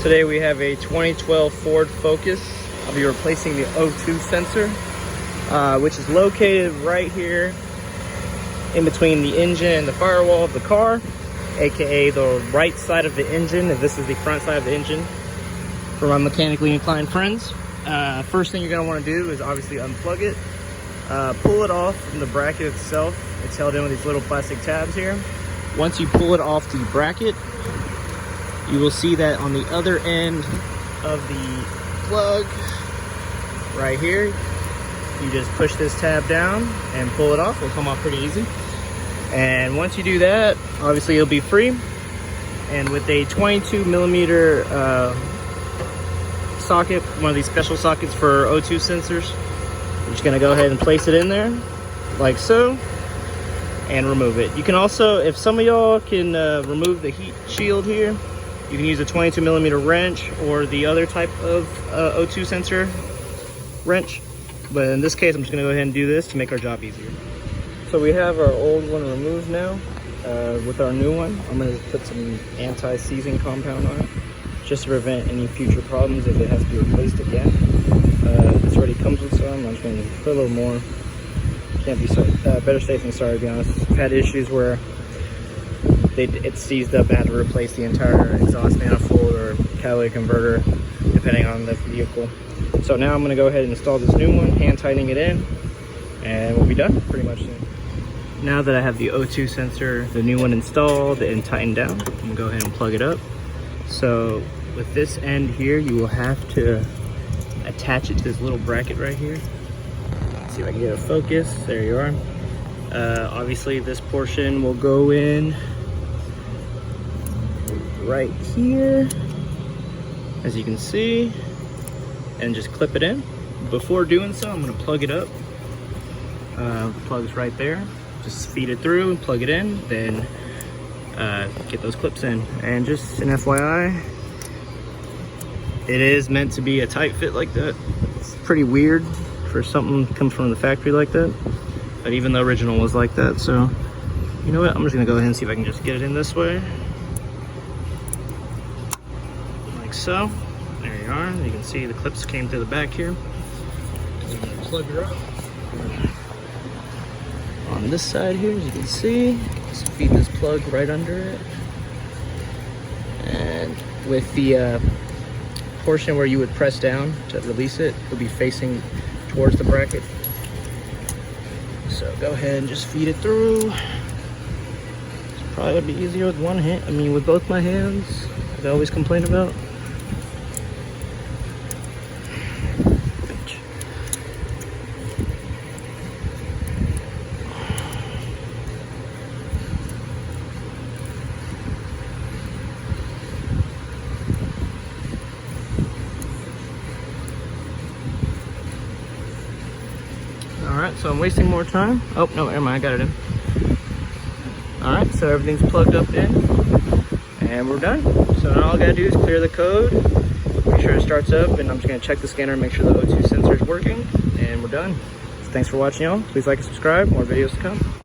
Today we have a 2012 Ford Focus. I'll be replacing the O2 sensor, which is located right here in between the engine and the firewall of the car, aka the right side of the engine, if this is the front side of the engine. For my mechanically inclined friends, first thing you're going to want to do is obviously unplug it, pull it off from the bracket itself. It's held in with these little plastic tabs here. Once you pull it off the bracket, you will see that on the other end of the plug right here, you just push this tab down and pull it off. It'll come off pretty easy. And once you do that, obviously it'll be free. And with a 22 millimeter socket, one of these special sockets for O2 sensors, you're just gonna go ahead and place it in there like so and remove it. You can also, if some of y'all can remove the heat shield here, you can use a 22 millimeter wrench or the other type of O2 sensor wrench. But in this case, I'm just gonna go ahead and do this to make our job easier. So we have our old one removed now. With our new one, I'm gonna put some anti-seizing compound on it, just to prevent any future problems if it has to be replaced again. This already comes with some. I'm just gonna put a little more. Can't be so, better safe than sorry, to be honest. I've had issues where it seized up and had to replace the entire exhaust manifold or catalytic converter, depending on the vehicle. So now I'm gonna go ahead and install this new one, hand tightening it in, and we'll be done pretty much soon. Now that I have the O2 sensor, the new one installed and tightened down, I'm gonna go ahead and plug it up. So with this end here, you will have to attach it to this little bracket right here. Let's see if I can get a focus. There you are. Obviously this portion will go in right here, as you can see, and just clip it in. Before doing so, I'm gonna plug it up. Plug's right there. Just feed it through and plug it in, then get those clips in. And just an FYI, it is meant to be a tight fit like that. It's pretty weird for something that comes from the factory like that, but even the original was like that. So you know what, I'm just gonna go ahead and see if I can just get it in this way, like so. There you are. You can see the clips came through the back here. I'm gonna plug her up on this side here, as you can see. Just feed this plug right under it, and with the portion where you would press down to release it, it'll be facing towards the bracket. So go ahead and just feed it through. It's probably gonna be easier with one hand, with both my hands, as I always complain about. Alright, so I'm wasting more time. Oh, no, never mind, I got it in. Alright, so everything's plugged up in, and we're done. So now all I gotta do is clear the code, make sure it starts up, and I'm just gonna check the scanner and make sure the O2 sensor is working, and we're done. So thanks for watching, y'all. Please like and subscribe, more videos to come.